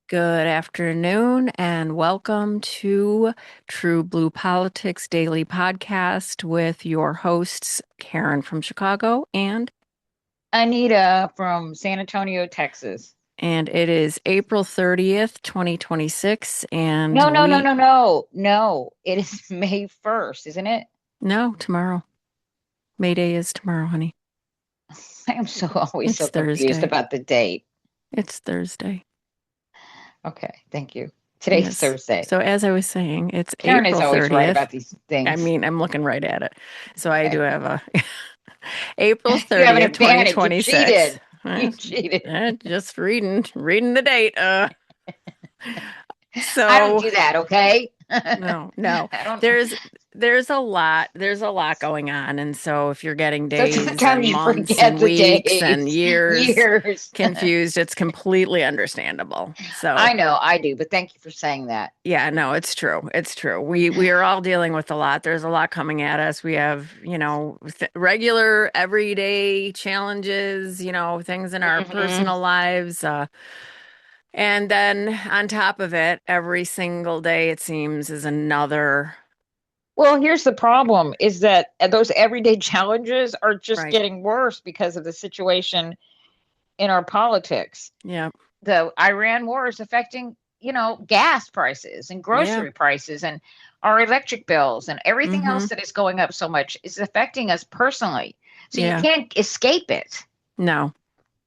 Good afternoon, and welcome to True Blue Politics Daily Podcast with your hosts, Karen from Chicago, Anita from San Antonio, Texas. and it is April 30th, 2026, and No, no, no, no, no, no. It is May 1st, isn't it? no, tomorrow. May Day is tomorrow, honey. I'm so always It's so confused Thursday. about the date. It's Thursday. Okay, thank you. Today's Yes. Thursday. So as I was saying, it's Karen is April always right 30th. about these I things. mean, I'm looking right at it. So I do Okay. have a April You have an 30th, advantage. You 2026. cheated. You cheated. Just reading the date. I don't So do that, okay? no. I don't. There's there's a lot going on. And so if you're getting So days sometimes and you months forget and the weeks and days, years years. confused, it's completely understandable. So I know, I do, but thank you for saying that. yeah, no, it's true. It's true. We are all dealing with a lot. There's a lot coming at us. We have, regular everyday challenges, things in our Mhm. personal lives. And then on top of it, every single day it seems is another. Well, here's the problem is that those everyday challenges are just Right. getting worse because of the situation in our politics. Yeah. The Iran war is affecting, gas prices and Yeah. grocery prices and our electric bills and everything Mm-hmm. else that is going up so much is affecting us personally. So you Yeah. can't escape it. No,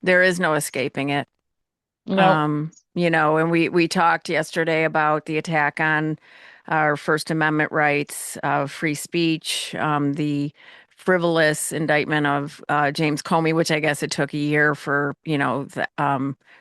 there is no escaping it. No. And we talked yesterday about the attack on our First Amendment rights, free speech, the frivolous indictment of James Comey, which I guess it took a year for The Cash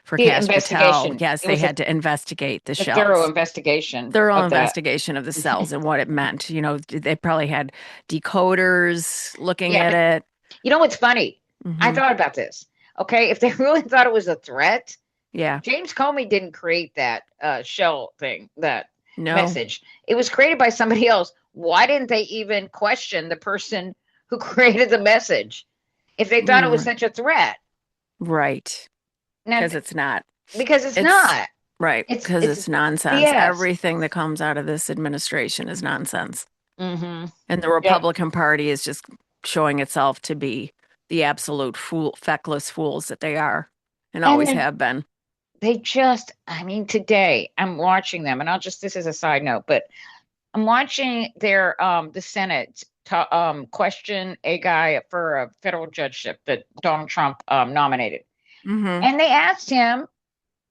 Patel. investigation. Yes, It they was had to investigate the a thorough shells, investigation thorough of that. investigation of the cells and what it meant. They probably had decoders looking Yeah, at but it. you know what's funny? I Hmm. thought about this. Okay, if they really thought it was a threat, Yeah. James Comey didn't create that shell thing, that No. message. It was created by somebody else. Why didn't they even question the person who created the message if they thought it was Mm, such a threat? right. Now, Because it's not. because it's It's not. right. Because It's it's nonsense. BS. Everything that comes out of this administration is nonsense. Mm-hmm. And the Yep. Republican Party is just showing itself to be the absolute feckless fools that they are and And always then have been. they just, I mean, today I'm watching them, and I'll just, this is a side note, but I'm watching the Senate question a guy for a federal judgeship that Donald Trump nominated. Hmm. And they asked him,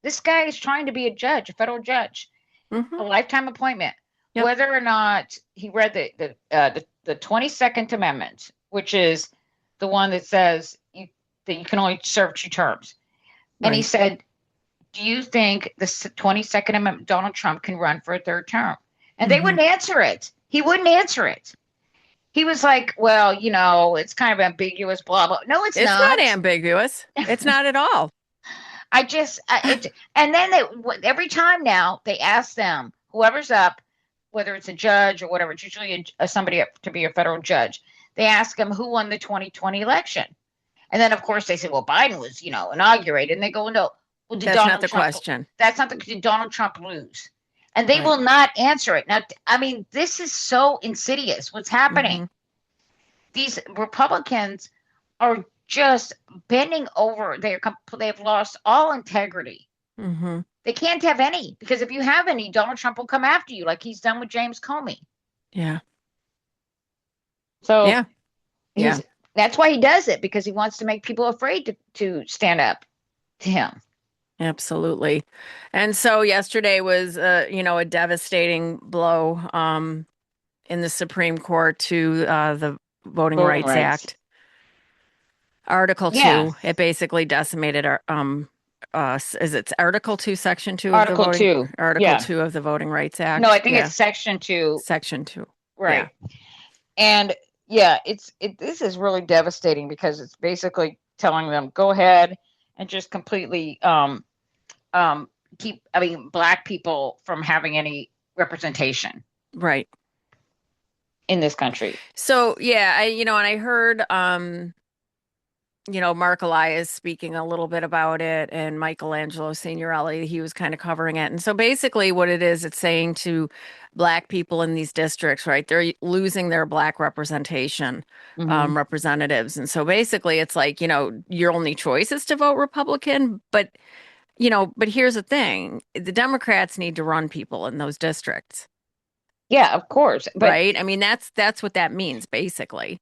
this guy is trying to be a judge, a federal judge, Hmm. a lifetime appointment, Yep. whether or not he read the 22nd Amendment, which is the one that says that you can only serve 2 terms. And he Right. said, do you think the 22nd Amendment, Donald Trump can run for a third term? And they Hmm. wouldn't answer it. He wouldn't answer it. He was like, well, it's kind of ambiguous, blah, blah. No, it's It's not not. ambiguous. It's not at all. And then every time now they ask them, whoever's up, whether it's a judge or whatever, it's usually somebody up to be a federal judge, they ask them who won the 2020 election. And then, of course, they say, well, Biden was, inaugurated. And they go, no, well, did That's not Donald the Trump, question. that's not the, did Donald Trump lose? And they Right. will not answer it. Now, I mean, this is so insidious. What's happening? Hmm. These Republicans are just bending over. They've lost all integrity. Hmm. They can't have any because if you have any, Donald Trump will come after you like he's done with James Comey. Yeah. So Yeah. Yeah. he's that's why he does it because he wants to make people afraid to stand up to him. Absolutely. And so yesterday was, a devastating blow in the Supreme Court to the Voting Voting Rights rights. Act. Article Yeah. 2, it basically decimated our is it Article 2, Section 2 of the Article voting two. Article Yeah. 2 of the Voting Rights No, I Act. think Yeah, it's section two. Section 2. Yeah. Right. And yeah, this is really devastating because it's basically telling them go ahead and just completely um keep black people from having any representation Right. in this country. So, yeah, and I heard Mark Elias speaking a little bit about it, and Michelangelo Signorelli, he was kind of covering it. And so basically what it is, it's saying to black people in these districts, right? They're losing their black representation, Hmm. representatives. And so basically it's like, your only choice is to vote Republican, but here's the thing, the Democrats need to run people in those districts, Yeah, of course. But right? I mean, that's what that means basically.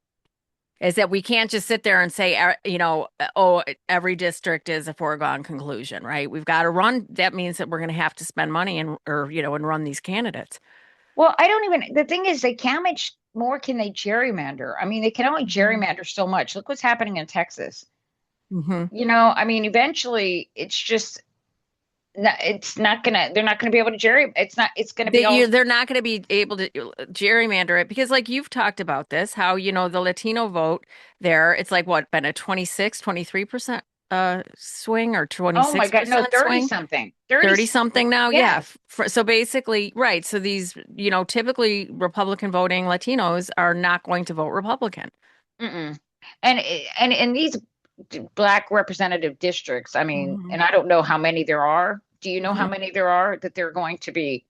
Is that we can't just sit there and say, oh, every district is a foregone conclusion, right? We've got to run. That means that we're going to have to spend money and run these candidates. well, I don't even. The thing is, they how much more can they gerrymander? I mean, they can only gerrymander so much. Look what's happening in Texas. Mm-hmm. I mean, eventually, it's not gonna. They're not gonna be able to gerry. It's not. It's gonna be all. They're not going to be able to gerrymander it because, like you've talked about this, how, the Latino vote there, it's like what, been a 26, 23% swing or Oh my God, no, 26% 30 swing? something. 30. 30 something now. Yeah. Yes. So basically, right. So these, typically Republican voting Latinos are not going to vote Republican. Mm-mm. And in these black representative districts, I mean, Mhm. and I don't know how many there are. Do you know how Mhm. many there are that they're going to be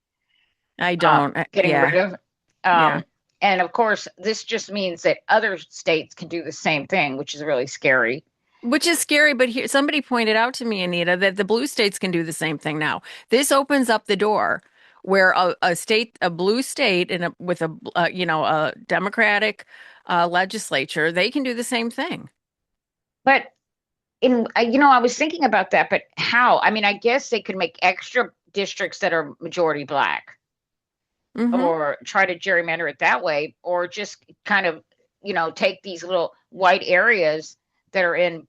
I don't. getting rid Yeah. of? Yeah. Um, and of course, this just means that other states can do the same thing, which is really scary. Which is scary, but here somebody pointed out to me, Anita, that the blue states can do the same thing now. This opens up the door where a blue state with a Democratic legislature, they can do the same thing. But I was thinking about that, but how? I mean, I guess they could make extra districts that are majority black, Hmm. or try to gerrymander it that way, or just kind of, take these little white areas that are in,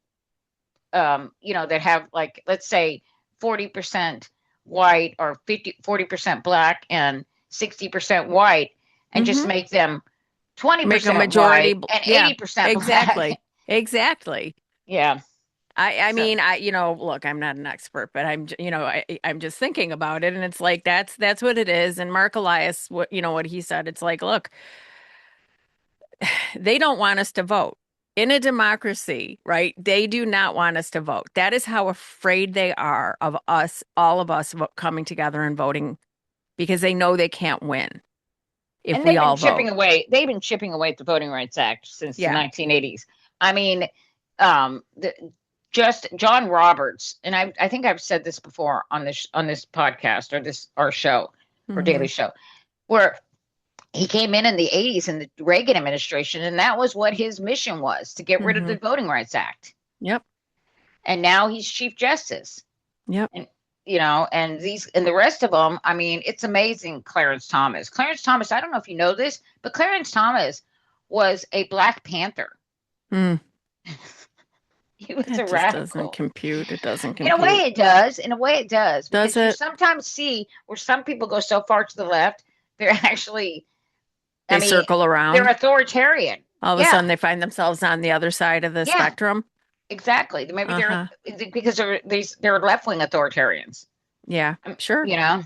that have, like, let's say 40% white, or 40% black and 60% white, and just Hmm. make them Make a 20% majority. white and Yeah, 80% black. exactly. Exactly. Yeah. I So, mean, look, I'm not an expert, but I'm just thinking about it, and it's like that's what it is. And Mark Elias, what he said, it's like, look, they don't want us to vote. In a democracy, right? They do not want us to vote. That is how afraid they are of us, all of us coming together and voting because they know they can't win if and we all vote. they've been chipping away at the Voting Rights Act since the Yeah. 1980s. I mean, the just John Roberts, and I think I've said this before on this podcast, or this our show, or Hmm. daily show, where he came in the 80s in the Reagan administration, and that was what his mission was, to get rid of Hmm. the Voting Rights Act. Yep. And now he's Chief Justice. Yep. And and the rest of them, I mean, it's amazing. Clarence Thomas, I don't know if you know this, but Clarence Thomas was a Black Panther. Mm. He was a That just doesn't radical. compute. It doesn't In a way compute. it does. In a way it does, Does because you it? sometimes see where some people go so far to the left, they're actually, I They mean, circle they're around. authoritarian. All of a Yeah, sudden, they find themselves on the other side of the yeah, spectrum. exactly. Maybe they're, Uh-huh. because they're left-wing authoritarians. Yeah, sure. You know,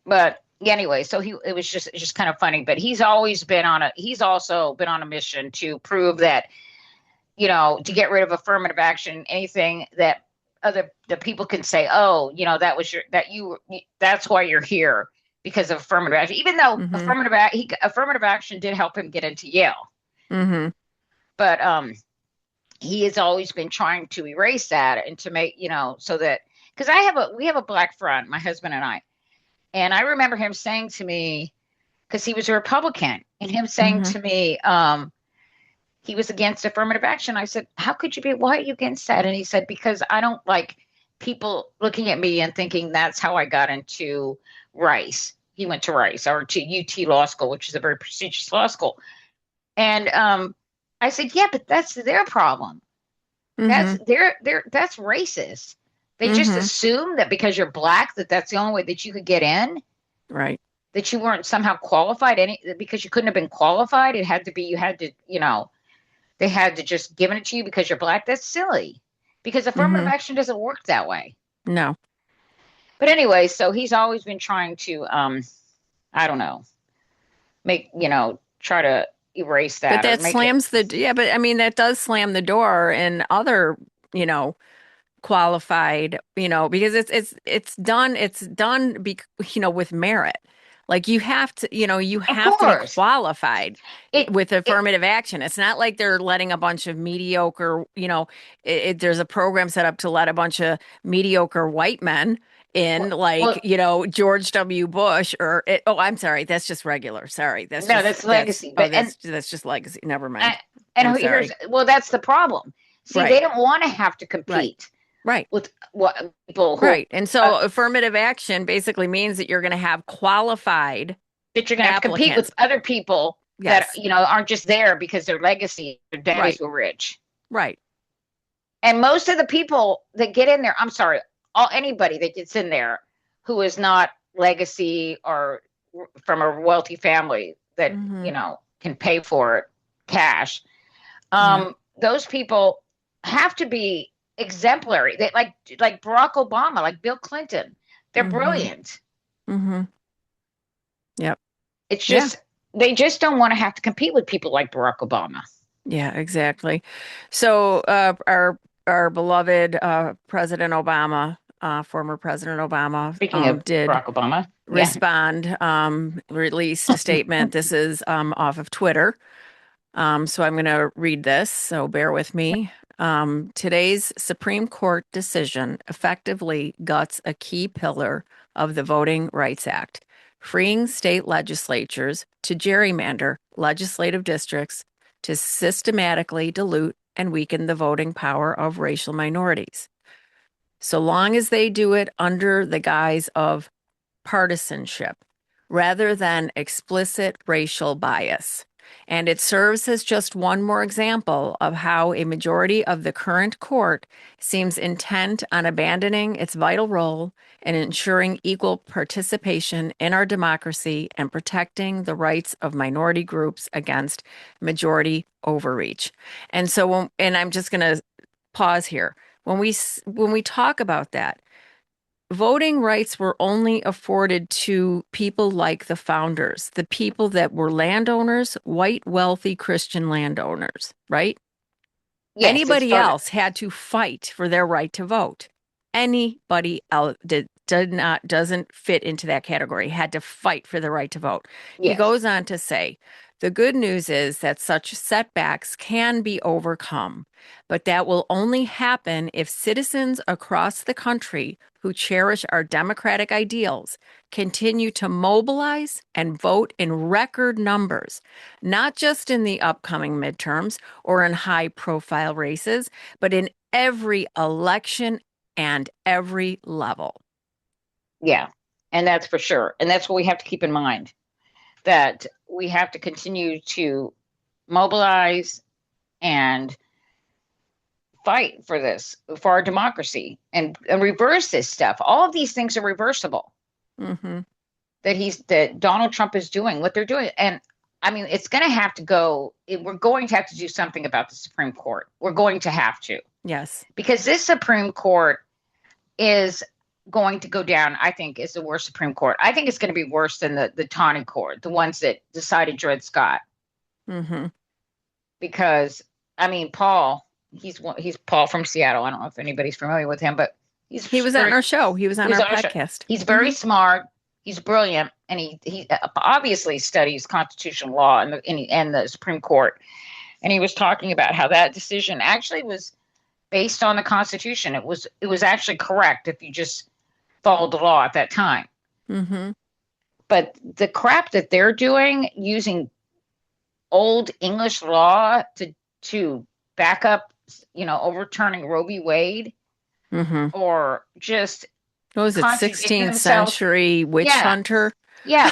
but anyway, so it's just kind of funny. But he's also been on a mission to prove that, to get rid of affirmative action, anything that the people can say, oh, that's why you're here, because of affirmative action. Even though Mm-hmm. affirmative action did help him get into Yale, Mm-hmm. but he has always been trying to erase that, and to make, so that, because we have a black friend, my husband and I. And I remember him saying to me, because he was a Republican, and him saying Mm-hmm. to me, he was against affirmative action. I said, how could you be? Why are you against that? And he said, because I don't like people looking at me and thinking that's how I got into Rice. He went to Rice, or to UT Law School, which is a very prestigious law school. And I said, yeah, but that's their problem. Mm-hmm. That's racist. They just Mm-hmm. assume that because you're black, that's the only way that you could get in, Right. that you weren't somehow qualified, because you couldn't have been qualified. It had to be, they had to just given it to you because you're black. That's silly, because affirmative Mm-hmm. action doesn't work that way. No. But anyway, so he's always been trying to, I don't know, make, try to erase But that or that make it. slams the, yeah, but I mean, that does slam the door in other, you know, qualified, because it's done with merit. Like you have to, you Of have to be course, qualified it with it affirmative action. It's not like they're letting a bunch of mediocre, there's a program set up to let a bunch of mediocre white men in, like, well, George W. Bush oh, I'm sorry, that's just regular. Sorry. no, that's That's, legacy. oh, But that's just legacy. Never and, mind. I'm here's, sorry. well, that's the problem. See, they Right. don't want to have to Right. compete Right. with what people who Right. And uh, so affirmative action basically means that you're going to have qualified that you're going to have to compete with applicants. other people that Yes. aren't just there because their legacy, their daddies Right. were rich. Right. And most of the people that get in there, I'm sorry, anybody that gets in there who is not legacy or from a wealthy family that Hmm. can pay for it cash, Yeah. those people have to be exemplary. They like Barack Obama, like Bill Clinton. They're Hmm. brilliant. Hmm. Yep. It's Yeah. just they just don't want to have to compete with people like Barack Obama. Yeah, exactly. So, our beloved President Obama, former President Obama, Speaking of did Barack Obama, yeah. respond, released a statement. This is off of Twitter. So I'm going to read this, so bear with me. Today's Supreme Court decision effectively guts a key pillar of the Voting Rights Act, freeing state legislatures to gerrymander legislative districts to systematically dilute and weaken the voting power of racial minorities, so long as they do it under the guise of partisanship rather than explicit racial bias. And it serves as just one more example of how a majority of the current court seems intent on abandoning its vital role in ensuring equal participation in our democracy and protecting the rights of minority groups against majority overreach. And so, and I'm just going to pause here. When we talk about that, voting rights were only afforded to people like the founders, the people that were landowners, white, wealthy Christian landowners, right? Yes, it Anybody started. else had to fight for their right to vote. Anybody else doesn't fit into that category, had to fight for the right to vote. He Yes. goes on to say, the good news is that such setbacks can be overcome, but that will only happen if citizens across the country who cherish our democratic ideals continue to mobilize and vote in record numbers, not just in the upcoming midterms or in high profile races, but in every election and every level. Yeah. And that's for sure. And that's what we have to keep in mind, that we have to continue to mobilize and fight for this, for our democracy, and reverse this stuff. All of these things are reversible Mm-hmm. that Donald Trump is doing, what they're doing. And I mean, it's going to have to go. We're going to have to do something about the Supreme Court. We're going to have to, Yes. because this Supreme Court is going to go down, I think, is the worst Supreme Court. I think it's going to be worse than the Taney Court, the ones that decided Dred Scott. Mm-hmm. Because I mean, he's Paul from Seattle. I don't know if anybody's familiar with him, but He was on very our show. He was he on was our on a show. podcast. He's Mm-hmm. very smart. He's brilliant, and he obviously studies constitutional law and the Supreme Court. And he was talking about how that decision actually was based on the Constitution. It was actually correct if you just followed the law at that time. Mm-hmm. But the crap that they're doing, using old English law to back up, overturning Roe v. Wade, Mm-hmm. or just What was it, contradicting 16th themselves. century witch Yeah, hunter? yeah,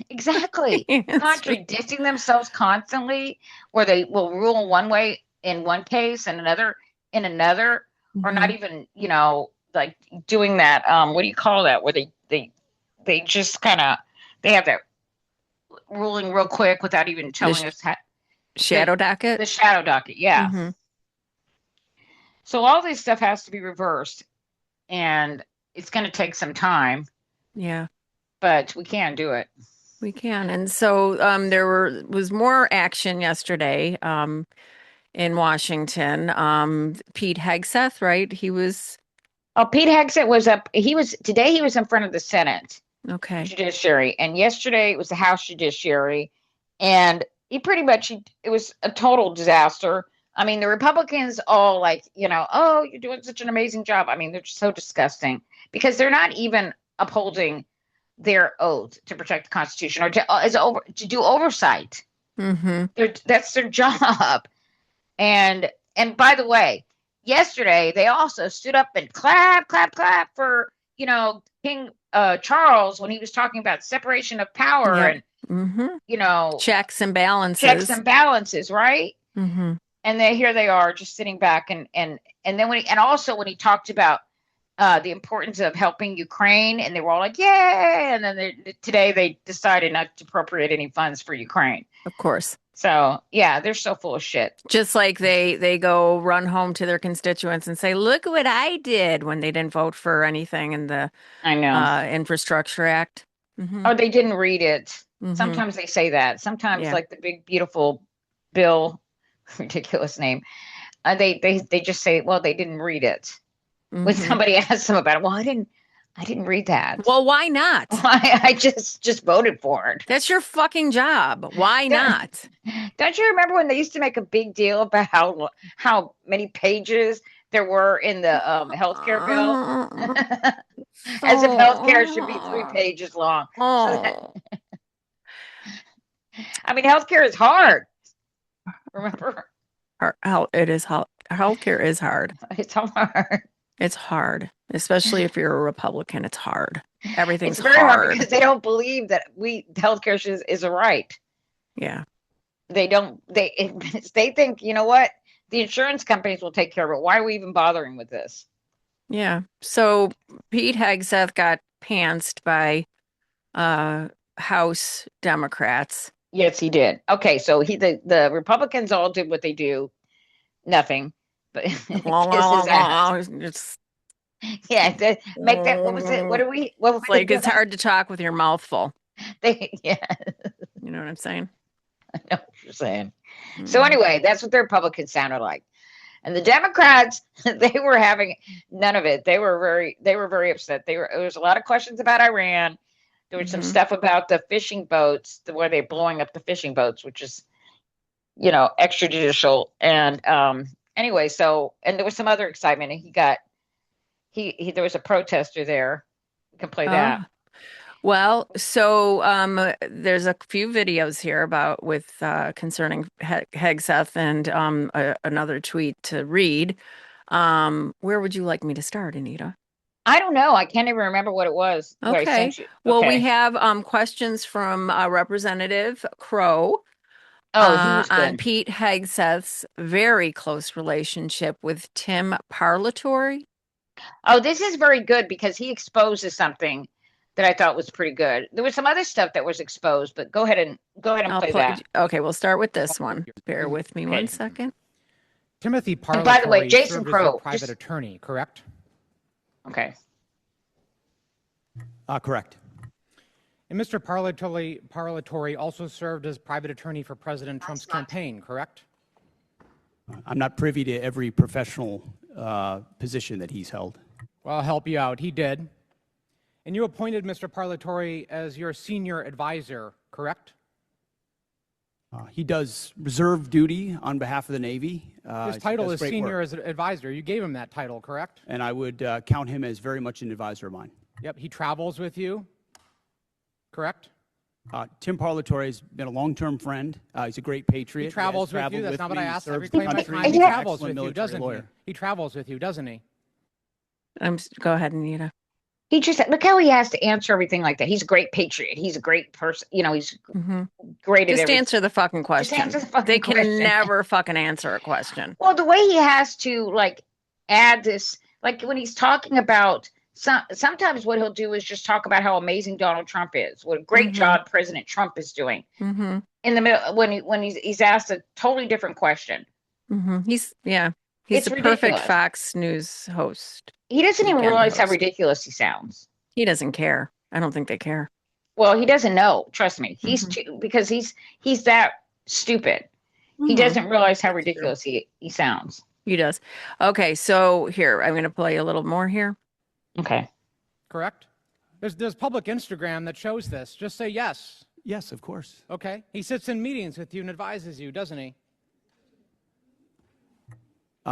exactly. It's just, Contradicting themselves constantly, where they will rule one way in one case and another in another, or not mm-hmm. even, like doing that. What do you call that? Where they just kind of they have that ruling real quick without even The telling us how, the shadow docket. the shadow docket. Yeah. Mm-hmm. So all this stuff has to be reversed, and it's going to take some time, Yeah. but we can do it. We can. And so was more action yesterday in Washington. Pete Hegseth, right? He was Oh, Pete Hegseth was up. Today he was in front of the Senate okay. Judiciary, and yesterday it was the House Judiciary, and it was a total disaster. I mean, the Republicans all like, oh, you're doing such an amazing job. I mean, they're so disgusting because they're not even upholding their oath to protect the Constitution or to do oversight. Mm-hmm. That's their job. And by the way, yesterday they also stood up and clap, clap, clap for King Charles when he was talking about separation of power Yep. and Mm-hmm. you know Checks and checks balances. and balances, right? Mm-hmm. And here they are just sitting back and then also when he talked about the importance of helping Ukraine, and they were all like, "Yay!" And then today they decided not to appropriate any funds for Ukraine. Of course. So yeah, they're so full of shit. Just like they go run home to their constituents and say, "Look what I did," when they didn't vote for anything in the I know. Infrastructure Act. Mm-hmm. Oh, they didn't read it. Mm-hmm. Sometimes they say that. Sometimes, Yeah. like the big beautiful bill, ridiculous name. They just say, well, they didn't read it. When Mm-hmm. somebody asks them about it, well, I didn't read that. Well, why not? I just voted for it. That's your fucking job. Why not? Don't you remember when they used to make a big deal about how many pages there were in the healthcare bill? As if healthcare should be 3 pages long. Oh. I mean, healthcare is hard. Remember? It is healthcare is hard. It's hard. It's hard, especially if you're a Republican. It's hard. Everything's It's very hard hard. because they don't believe that healthcare is a right. Yeah. They don't. They think, you know what? The insurance companies will take care of it. Why are we even bothering with this? Yeah. So Pete Hegseth got pantsed by House Democrats. Yes, he did. Okay, so the Republicans all did what they do, nothing, but kiss his ass. It's Yeah, make that. What was it? What it's like it's hard to talk with your mouth full. Yeah, You know what I'm saying? I know what you're saying. So anyway, that's what the Republicans sounded like. And the Democrats, they were having none of it. They were very upset. There was a lot of questions about Iran. There was some stuff about the fishing boats, where they're blowing up the fishing boats, which is, extrajudicial. And anyway, and there was some other excitement. And there was a protester there. We can play that. Well, so there's a few videos here concerning Hegseth and another tweet to read. Where would you like me to start, Anita? I don't know. I can't even remember what it was. Okay. What I sent you. Well, we have questions from Representative Crow on Pete Hegseth's very close relationship with Tim Parlatore. Oh, this is very good because he exposes something that I thought was pretty good. There was some other stuff that was exposed, but go ahead and play that. Okay, we'll start with this one. Bear with me 1 second. Timothy Parlatore, and by the way, Jason Crow, private attorney, correct? Okay. Correct. And Mr. Parlatore also served as private attorney for President Trump's campaign, correct? I'm not privy to every professional position that he's held. Well, I'll help you out. He did. And you appointed Mr. Parlatore as your senior advisor, correct? He does reserve duty on behalf of the Navy. His title is senior as an advisor. You gave him that title, correct? And I would count him as very much an advisor of mine. Yep, he travels with you, correct? Tim Parlatore has been a long-term friend. He's a great patriot. He travels with you. That's not what I asked. Every claim my time, he travels with you, doesn't he? He travels with you, doesn't he? Go ahead, Anita. He just look how he has to answer everything like that. He's a great patriot. He's a great person. He's great at Just everything. answer the fucking question. They can never fucking answer a question. Well, the way he has to add this, like when he's talking about sometimes what he'll do is just talk about how amazing Donald Trump is, what a great job President Trump is doing. In the middle, when he's asked a totally different question. He's a perfect Fox News host. He doesn't even realize how ridiculous he sounds. He doesn't care. I don't think they care. Well, he doesn't know. Trust me. He's Mhm. too, because he's that stupid. He Mhm. doesn't realize how ridiculous he sounds. He does. Okay, so here, I'm going to play a little more here. Okay. Correct? There's public Instagram that shows this. Just say yes. Yes, of course. Okay. He sits in meetings with you and advises you, doesn't he?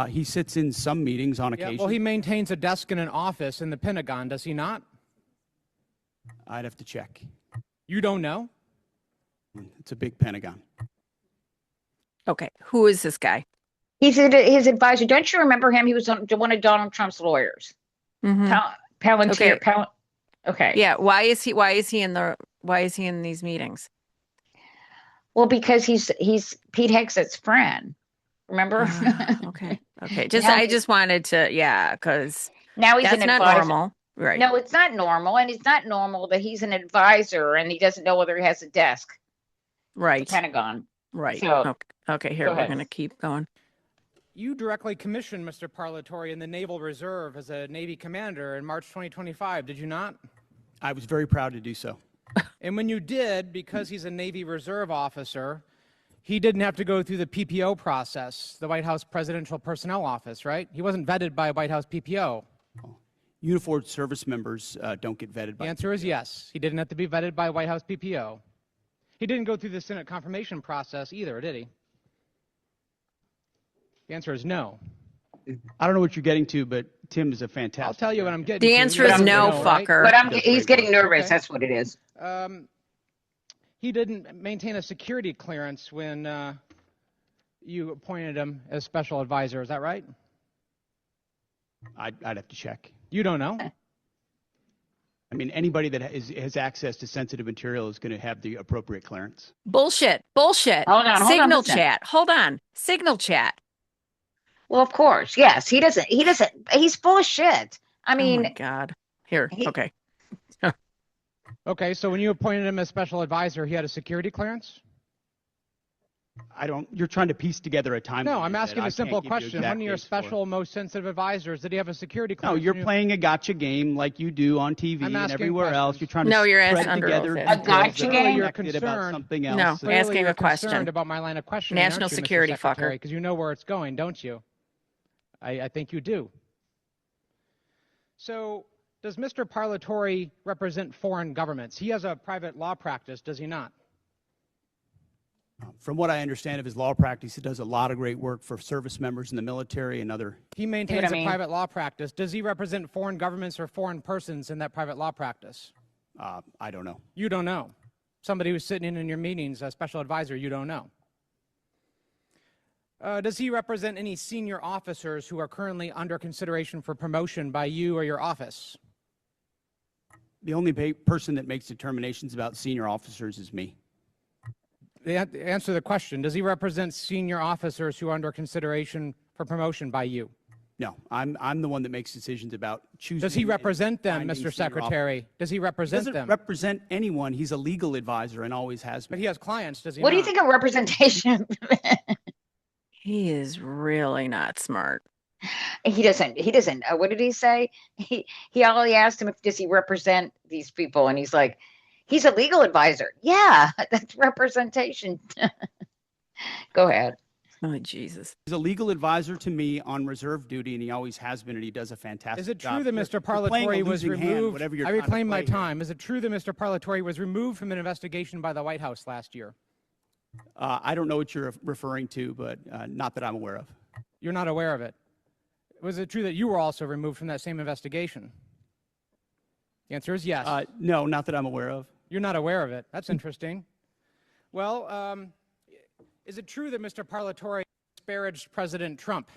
He sits in some meetings on Yeah. occasion. Well, he maintains a desk in an office in the Pentagon, does he not? I'd have to check. You don't know? It's a big Pentagon. Okay, who is this guy? He's his advisor. Don't you remember him? He was one of Donald Trump's lawyers. Mhm. Palantir. Okay. Okay. Yeah, why is he in these meetings? Well, because he's Pete Hegseth's friend. Remember? Okay. I Now just wanted to, yeah, because now he's that's an not advisor. normal. Right. No, it's not normal, and it's not normal that he's an advisor and he doesn't know whether he has a desk. Right. The Pentagon. Right. So- Okay, here, Go we're ahead. going to keep going. You directly commissioned Mr. Parlatore in the Naval Reserve as a Navy commander in March 2025, did you not? I was very proud to do so. And when you did, because he's a Navy Reserve officer, he didn't have to go through the PPO process, the White House Presidential Personnel Office, right? He wasn't vetted by White House PPO. Uniformed service members don't get vetted The by. answer is yes. He didn't have to be vetted by White House PPO. He didn't go through the Senate confirmation process either, did he? The answer is no. I don't know what you're getting to, but Tim is a fantastic. I'll tell you what I'm getting The to. answer You is don't no, know, right? fucker. But Does he's great getting work. nervous. Okay. That's what it is. He didn't maintain a security clearance when you appointed him as special advisor. Is that right? I'd have to check. You don't know. I mean, anybody that has access to sensitive material is going to have the appropriate clearance. Bullshit. Hold on, Signal listen. chat. Hold on. Signal chat. Well, of course, yes. He doesn't. He's full of shit. I Oh my mean, God. Here. he- Okay. Okay, so when you appointed him as special advisor, he had a security clearance? You're trying to piece together a timeline. No, I'm that asking I a simple can't give you question. exact One of your dates for. special, most sensitive advisors, did he have a security No, clearance? you're when you- playing a gotcha game like you do on TV I'm and asking everywhere else. questions. You're trying to No, you're thread asking under together oath. A details gotcha that are game? You're connected about concerned. something No. else. Clearly Asking you're a question. concerned about my line of questioning, National aren't you, Mr. security Secretary? fucker. Because you know where it's going, don't you? I think you do. So, does Mr. Parlatore represent foreign governments? He has a private law practice, does he not? From what I understand of his law practice, he does a lot of great work for service members in the military and other. He maintains I mean? a private law practice. Does he represent foreign governments or foreign persons in that private law practice? I don't know. You don't know. Somebody who's sitting in your meetings, a special advisor, you don't know. Does he represent any senior officers who are currently under consideration for promotion by you or your office? The only person that makes determinations about senior officers is me. Answer the question. Does he represent senior officers who are under consideration for promotion by you? No, I'm the one that makes decisions about choosing. Does he and represent them, finding Mr. senior officers. Secretary? Does he He represent doesn't them? represent anyone. He's a legal advisor and always has But been. he has clients, does he what do you not? think of representation? He is really not smart. He doesn't. What did he say? He only asked him if does he represent these people, and he's like, he's a legal advisor. Yeah, that's representation. Go ahead. Oh, Jesus. He's a legal advisor to me on reserve duty, and he always has been, and he does a fantastic Is it job. true that You're- Mr. you're playing a Parlatore was losing hand, removed? whatever you're I trying to reclaim my play here. time. Is it true that Mr. Parlatore was removed from an investigation by the White House last year? I don't know what you're referring to, but not that I'm aware of. You're not aware of it. Was it true that you were also removed from that same investigation? The answer is yes. No, not that I'm aware of. You're not aware of it. That's interesting. Well, is it true that Mr. Parlatore disparaged President Trump?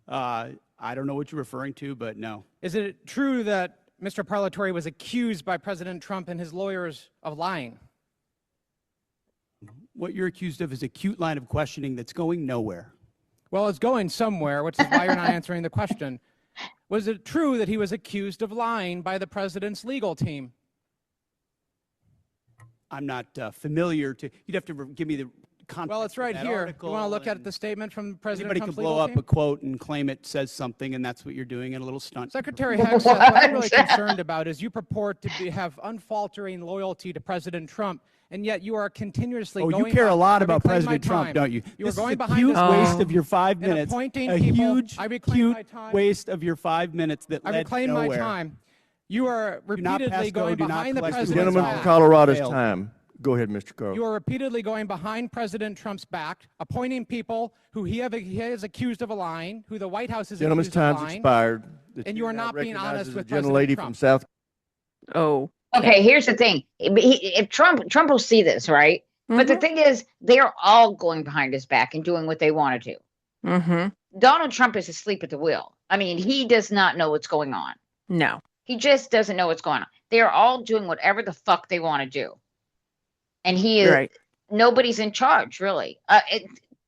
I don't know what you're referring to, but no. Is it true that Mr. Parlatore was accused by President Trump and his lawyers of lying? What you're accused of is a cute line of questioning that's going nowhere. Well, it's going somewhere, which is why you're not answering the question. Was it true that he was accused of lying by the president's legal team? I'm not familiar to. You'd have to give me context Well, it's of right that here. You article, want to look at and the statement from President anybody Trump's could blow legal up team? a quote and claim it says something, and that's what you're doing in a little stunt. Secretary Heck says, what I'm really What? concerned about is you purport to have unfaltering loyalty to President Trump, and yet you are continuously Oh, going you care a lot I about reclaim my President Trump, time. don't you? You are This going is a behind huge his waste back of your 5 and minutes. appointing A people. huge, I reclaim cute my time. waste of your 5 minutes that I led reclaim nowhere. my time. You are Do not repeatedly pass go, going do not behind the collect president's Gentleman back. from Colorado's Failed. time. Go ahead, Mr. Carl. You are repeatedly going behind President Trump's back, appointing people who he has accused of a lying, who the White House has Gentleman's accused of time's lying. expired. The And you chair are now not being recognizes honest the with gentlelady President from Trump. South. Oh. Okay, here's the thing. If Trump will see this, right? But the thing is, they're all going behind his back and doing what they want to do. Mm-hmm. Donald Trump is asleep at the wheel. I mean, he does not know what's going on. No. He just doesn't know what's going on. They are all doing whatever the fuck they want to do, and he is. Right. Nobody's in charge, really.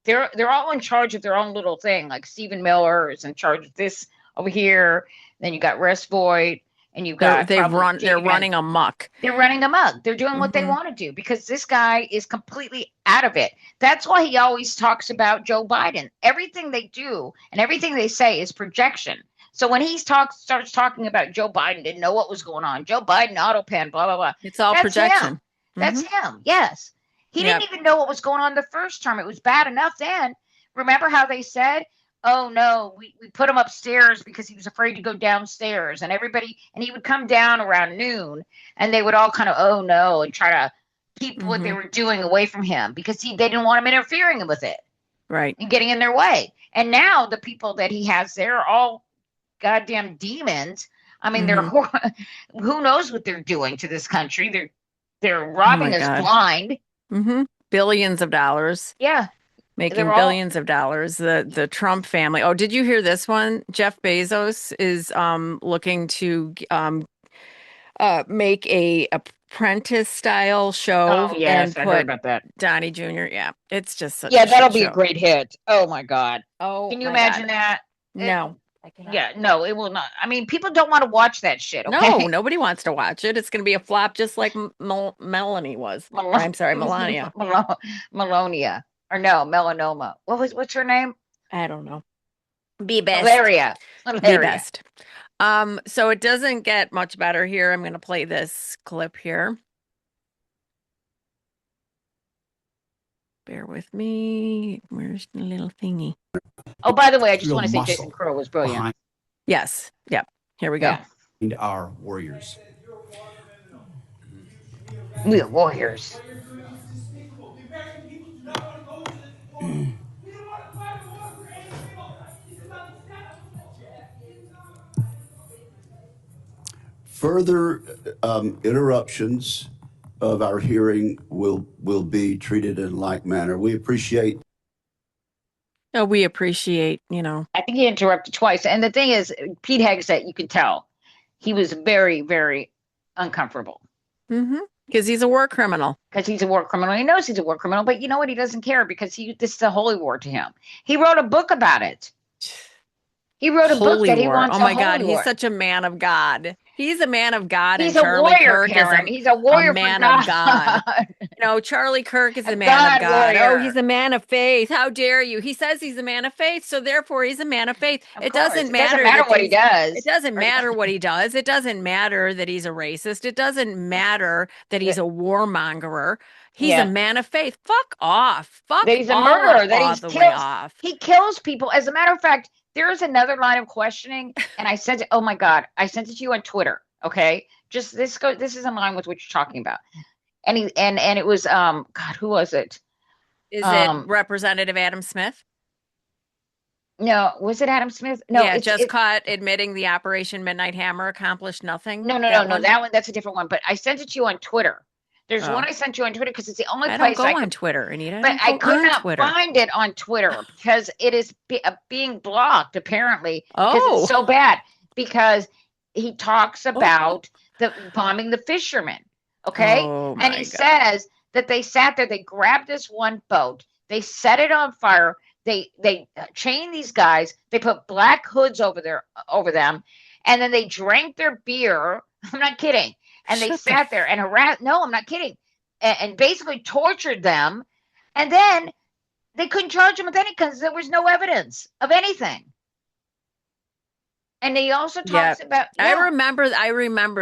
They're all in charge of their own little thing. Like Stephen Miller is in charge of this over here. Then you got Russ Boyd, and you got They're probably running amok. They're running amok. They're doing what they Mhm. want to do because this guy is completely out of it. That's why he always talks about Joe Biden. Everything they do and everything they say is projection. So when he starts talking about Joe Biden, didn't know what was going on. Joe Biden, auto pen, blah, blah, blah. It's all That's projection. him. That's him. Yes. He Yep. didn't even know what was going on the first term. It was bad enough then. Remember how they said, oh no, we put him upstairs because he was afraid to go downstairs, and he would come down around noon and they would all kind of, oh no, and try to keep what they were doing away from him because they didn't want him interfering with it Right. and getting in their way. And now the people that he has there are all goddamn demons. I mean, they're who knows what they're doing to this country. They're robbing us God. blind. Mm-hmm. Billions of dollars. Yeah. Making They're all- billions of dollars. The Trump family. Oh, did you hear this one? Jeff Bezos is looking to make a apprentice style show Oh yes, and I put heard about that. Donnie Jr. Yeah, it's just such Yeah, a that'll shit be show. a great hit. Oh my God. Oh, Can you my imagine God. that? No, I cannot. Yeah, no, it will not. I mean, people don't want to watch that shit. Okay? No, nobody wants to watch it. It's going to be a flop, just like Melanie was. Or, I'm sorry, Melania. Melonia. Or no, melanoma. What's her name? I don't know. Be best. Valeria. Be best. So it doesn't get much better here. I'm going to play this clip here. Bear with me. Where's the little thingy? Oh, by the way, I just Real want to say muscle Jason Crow was brilliant. behind Yes. Yep. Here we go. Yeah. our warriors. We are warriors. Further interruptions of our hearing will be treated in like manner. We appreciate. Oh, we appreciate, I think he interrupted twice. And the thing is, Pete Hegseth, you could tell he was very, very uncomfortable because he's a war criminal. because he's a war criminal. He knows he's a war criminal, but you know what? He doesn't care because this is a holy war to him. He wrote a book about it. He wrote a book Holy that he war. wants. Oh a my God, holy war. he's such a man of God. He's a man of God. He's and a Charlie warrior, Kirk Karen. is He's a warrior a man for of God. Charlie Kirk is A a man of God God. warrior. Oh, he's a man of faith. How dare you? He says he's a man of faith, so therefore he's a man of faith. Of It course. doesn't It matter. doesn't matter that what he does. It doesn't matter what he does. It doesn't matter that he's a racist. It doesn't matter that he's a warmongerer. He's Yeah. a man of faith. Fuck off. Fuck That he's a all murderer. of- That all he's the way killed. off. He kills people. As a matter of fact, there is another line of questioning, and I sent it. Oh my God, I sent it to you on Twitter. Okay, just this is in line with what you're talking about. And it was God, who was it? Is it Representative Adam Smith? No, was it Adam Smith? No, yeah, it's caught admitting the Operation Midnight Hammer accomplished nothing. no. That one, that's a different one. But I sent it to you on Twitter. There's one I sent you on Twitter because it's the only I don't place go I on could. Twitter, Anita. But I don't go could on not Twitter. find it on Twitter because it is being blocked apparently because Oh. it's so bad because he talks about the bombing the fishermen. Okay. Oh, And my he God. says that they sat there, they grabbed this one boat, they set it on fire, they chained these guys, they put black hoods over them, and then they drank their beer. I'm not kidding. And they Shut the sat there and harassed. No, I'm not kidding. And basically tortured them And then they couldn't charge him with anything because there was no evidence of anything. And he also talks about, I remember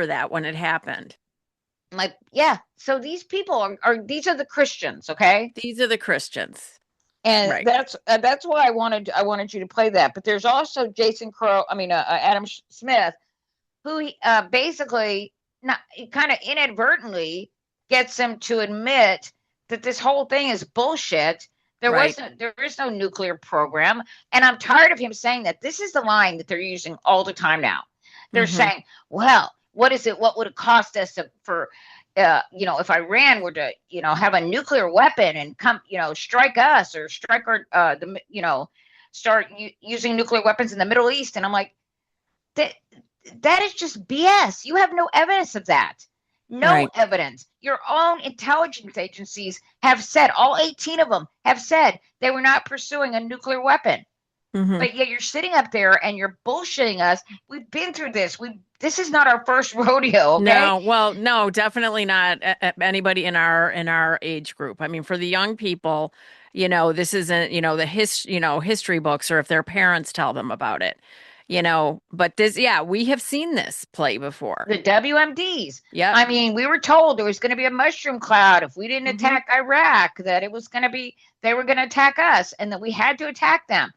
that when it happened. like, yeah. So these people these are the Christians, okay? These are the Christians. And Right. that's why I wanted you to play that. But there's also Adam Smith, who basically kind of inadvertently gets him to admit that this whole thing is bullshit. There is no nuclear program, and I'm tired of him saying that. This is the line that they're using all the time now. They're saying, "Well, what is it? What would it cost us if Iran were to, have a nuclear weapon and come, strike us or strike our, start using nuclear weapons in the Middle East?" And I'm like, that is just BS. You have no evidence of that. No evidence. Your own intelligence agencies have said, all 18 of them have said they were not pursuing a nuclear weapon. But yet you're sitting up there and you're bullshitting us. We've been through this. This is not our first rodeo. Okay? No, definitely not anybody in our age group. I mean, for the young people, this isn't, the history books, or if their parents tell them about it. But we have seen this play before. The WMDs. Yeah. I mean, we were told there was going to be a mushroom cloud if we didn't attack Iraq, that it was going to be, they were going to attack us, and that we had to attack them.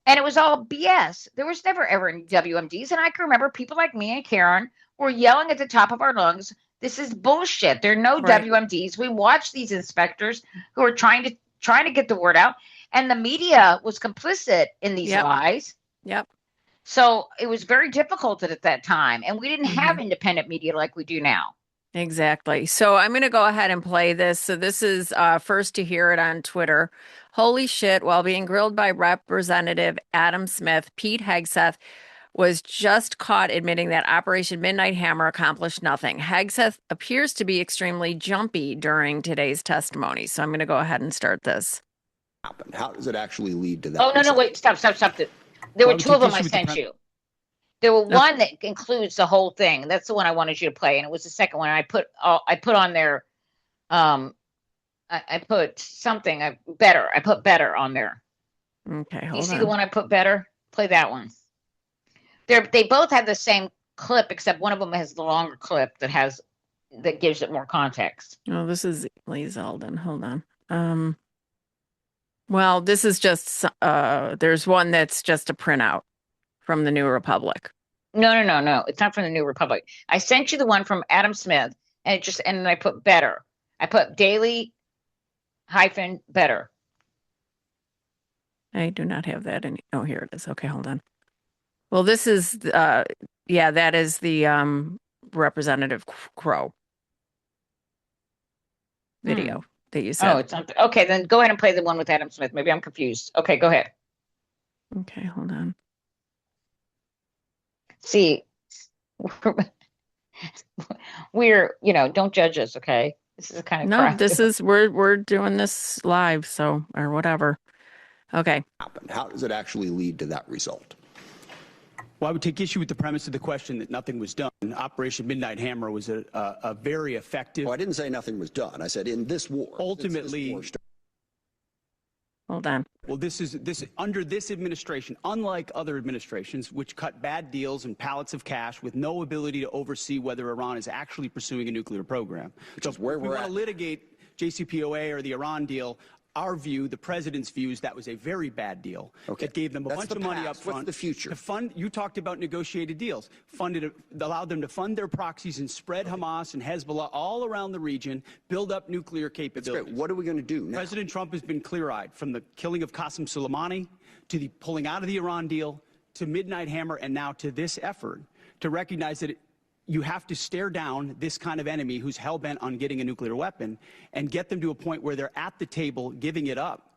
And it was all BS. There was never ever any WMDs. And I can remember people like me and Karen were yelling at the top of our lungs, this is bullshit. There are no WMDs. We watched these inspectors who were trying to get the word out. And the media was complicit in these lies. Yep. So it was very difficult at that time. And we didn't have independent media like we do now. Exactly. So I'm going to go ahead and play this. So this is first to hear it on Twitter. Holy shit, while being grilled by Representative Adam Smith, Pete Hegseth was just caught admitting that Operation Midnight Hammer accomplished nothing. Hegseth appears to be extremely jumpy during today's testimony. So I'm going to go ahead and start this. How does it actually lead to that? Oh, no, wait, stop. There were two of them I sent you. There were one that includes the whole thing. That's the one I wanted you to play, and it was the second one. I put on there. I put something better. I put better on there. Okay, hold on. You see the one I put better? Play that one. They both have the same clip, except one of them has the longer clip that gives it more context. Oh, this is Lee Zeldin. Hold on. Well, this is just there's one that's just a printout from the New Republic. No. It's not from the New Republic. I sent you the one from Adam Smith, and then I put better. I put daily - better. I do not have that any. Oh, here it is. Okay, hold on. Well, this is that is the Representative Crow video that you said. Oh, it's not. Okay, then go ahead and play the one with Adam Smith. Maybe I'm confused. Okay, go ahead. Okay, hold on. See, we're don't judge us, okay? This is kind of crap. This is we're doing this live, so or whatever. Okay. How does it actually lead to that result? Well, I would take issue with the premise of the question that nothing was done. Operation Midnight Hammer was a very effective. Oh, I didn't say nothing was done. I said in this war. Ultimately. Hold on. Well, this under this administration, unlike other administrations, which cut bad deals and pallets of cash with no ability to oversee whether Iran is actually pursuing a nuclear program. Which is where we we're want at. to litigate JCPOA or the Iran deal. Our view, the president's view, is that was a very bad deal. Okay. It gave them a bunch of money up front. What's the future? To fund, you talked about negotiated deals. Allowed them to fund their proxies and spread Hamas and Hezbollah all around the region, build up nuclear capabilities. What are we going to do now? President Trump has been clear-eyed, from the killing of Qasem Soleimani to the pulling out of the Iran deal to Midnight Hammer and now to this effort to recognize that you have to stare down this kind of enemy who's hell-bent on getting a nuclear weapon and get them to a point where they're at the table giving it up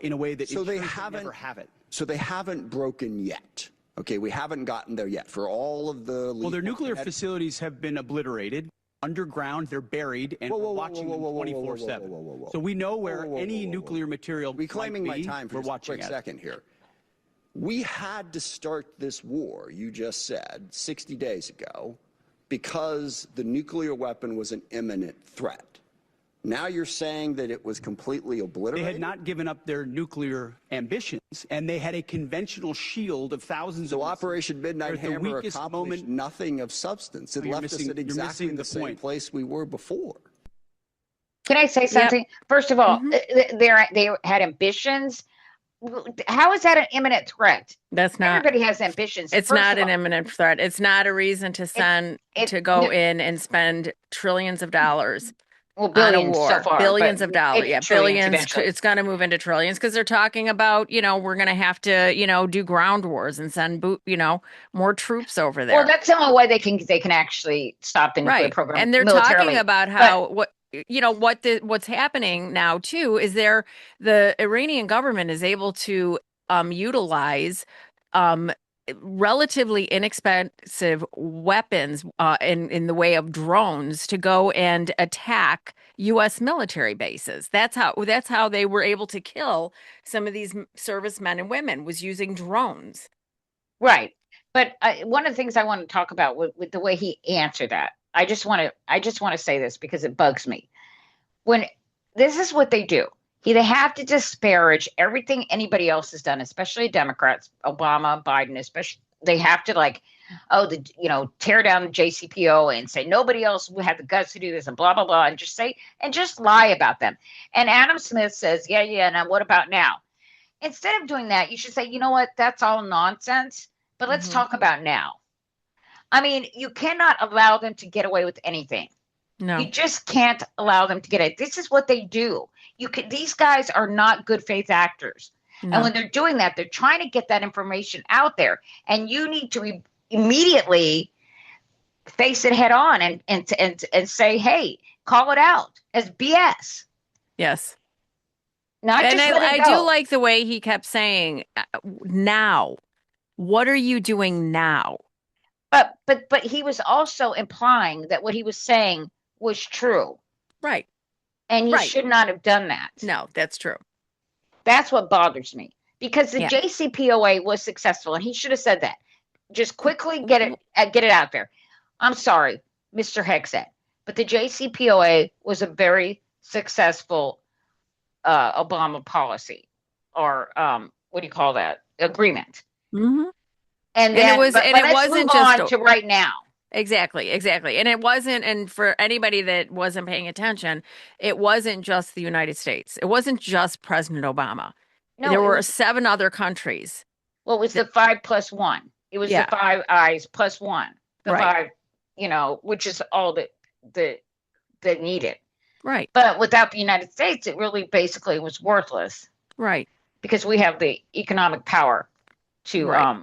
in a way that they never have it. So they haven't broken yet. Okay, we haven't gotten there yet for all of the. Well, their nuclear facilities have been obliterated. Underground, they're buried, and we're watching them 24/7. So we know where any nuclear material reclaiming might be. my time for we're just a watching quick second here. We had to start this war, you just said, 60 days ago, because the nuclear weapon was an imminent threat. Now you're saying that it was completely They obliterated? had not given up their nuclear ambitions, and they had a conventional shield of thousands So of Operation Midnight At the Hammer weakest accomplished moment- nothing of substance. It You're left us missing- at you're exactly missing the the same point. place we were before. Can I say something? First of all, Mhm. they had ambitions. How is that an imminent threat? That's not. Everybody has ambitions. It's First not of an all, imminent threat. It's not a reason to go in and spend trillions of dollars well, on a billions so war. far, Billions but of dollars. maybe Yeah, trillions billions. eventually. It's going to move into trillions because they're talking about, we're going to have to, do ground wars and send more troops over there. Well, that's the only way they can actually stop the nuclear Right. program And they're militarily. talking about how what's happening now too is the Iranian government is able to utilize relatively inexpensive weapons in the way of drones to go and attack US military bases. That's how they were able to kill some of these servicemen and women, was using drones. Right. But one of the things I want to talk about with the way he answered that, I just want to say this because it bugs me. When this is what they do, they have to disparage everything anybody else has done, especially Democrats, Obama, Biden, especially. They have to tear down the JCPOA and say nobody else would have the guts to do this and blah blah blah, and just lie about them. And Adam Smith says, yeah. Now what about now? Instead of doing that, you should say, you know what, that's all nonsense, but let's talk about now. I mean, you cannot allow them to get away with anything. No. You just can't allow them to get it. This is what they do. These guys are not good faith actors. No. And when they're doing that, they're trying to get that information out there. And you need to immediately face it head on and say, hey, call it out as BS. Yes. Not And just let it I go. do like the way he kept saying, now. What are you doing now? But he was also implying that what he was saying was true. Right. And he should not have done that. No, that's true. That's what bothers me, because the Yeah. JCPOA was successful, and he should have said that. Just quickly get it out there. I'm sorry, Mr. Hegseth, but the JCPOA was a very successful Obama policy, or what do you call that, agreement. Mm-hmm. And then, it was, but and it let's wasn't move just on to right now. Exactly. And it wasn't, and for anybody that wasn't paying attention, it wasn't just the United States. It wasn't just President Obama. No, there it were was- 7 other countries. Well, it was the 5+1. It was Yeah. the 5 eyes plus 1. The Right. 5, which is all that needed. Right. But without the United States, it really basically was worthless, Right. because we have the economic power to Right.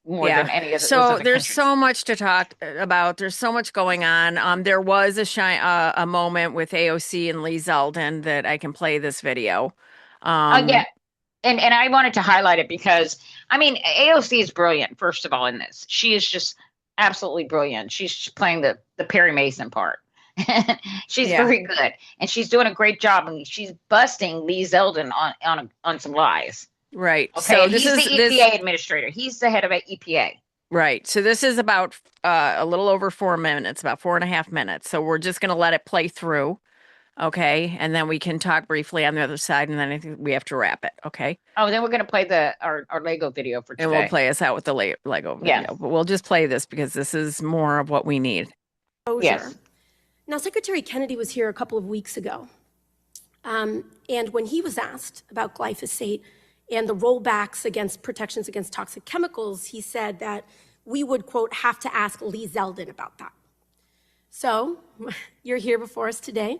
more than any of So those other there's countries. so much to talk about. There's so much going on. There was a moment with AOC and Lee Zeldin that I can play this video. Yeah. And I wanted to highlight it because, I mean, AOC is brilliant, first of all, in this. She is just absolutely brilliant. She's playing the Perry Mason part. She's Yeah. very good. And she's doing a great job. And she's busting Lee Zeldin on some lies. Right. Okay. So And he's the EPA administrator. He's the head of EPA. Right. So this is about a little over 4 minutes, about 4.5 minutes. So we're just going to let it play through. Okay. And then we can talk briefly on the other side. And then I think we have to wrap it. Okay. Oh, then we're going to play our Lego video for today. And we'll play us out with the Lego video. Yeah. But we'll just play this because this is more of what we need. Yes. Now, Secretary Kennedy was here a couple of weeks ago. And when he was asked about glyphosate and the rollbacks against protections against toxic chemicals, he said that we would, quote, have to ask Lee Zeldin about that. So you're here before us today.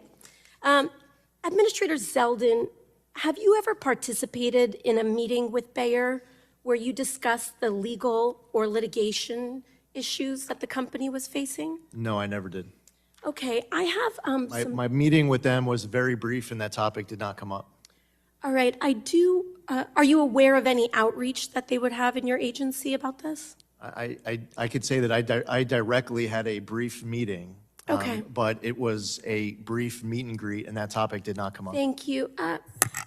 Administrator Zeldin, have you ever participated in a meeting with Bayer where you discussed the legal or litigation issues that the company was facing? No, I never did. Okay, I have My meeting with them was very brief, and that topic did not come up. All right, I do. Are you aware of any outreach that they would have in your agency about this? I could say that I directly had a brief meeting. Okay. But it was a brief meet and greet, and that topic did not come up. Thank you.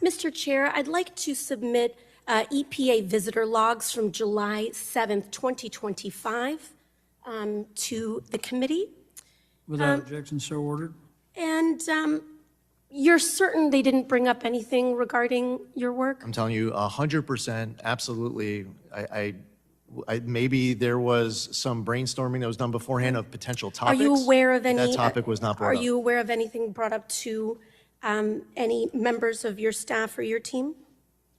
Mr. Chair, I'd like to submit EPA visitor logs from July 7th, 2025 to the committee. Without objection, so ordered. And you're certain they didn't bring up anything regarding your work? I'm telling you, 100%, absolutely. Maybe there was some brainstorming that was done beforehand of potential Are topics. you aware of any? That topic was not brought Are up. you aware of anything brought up to any members of your staff or your team?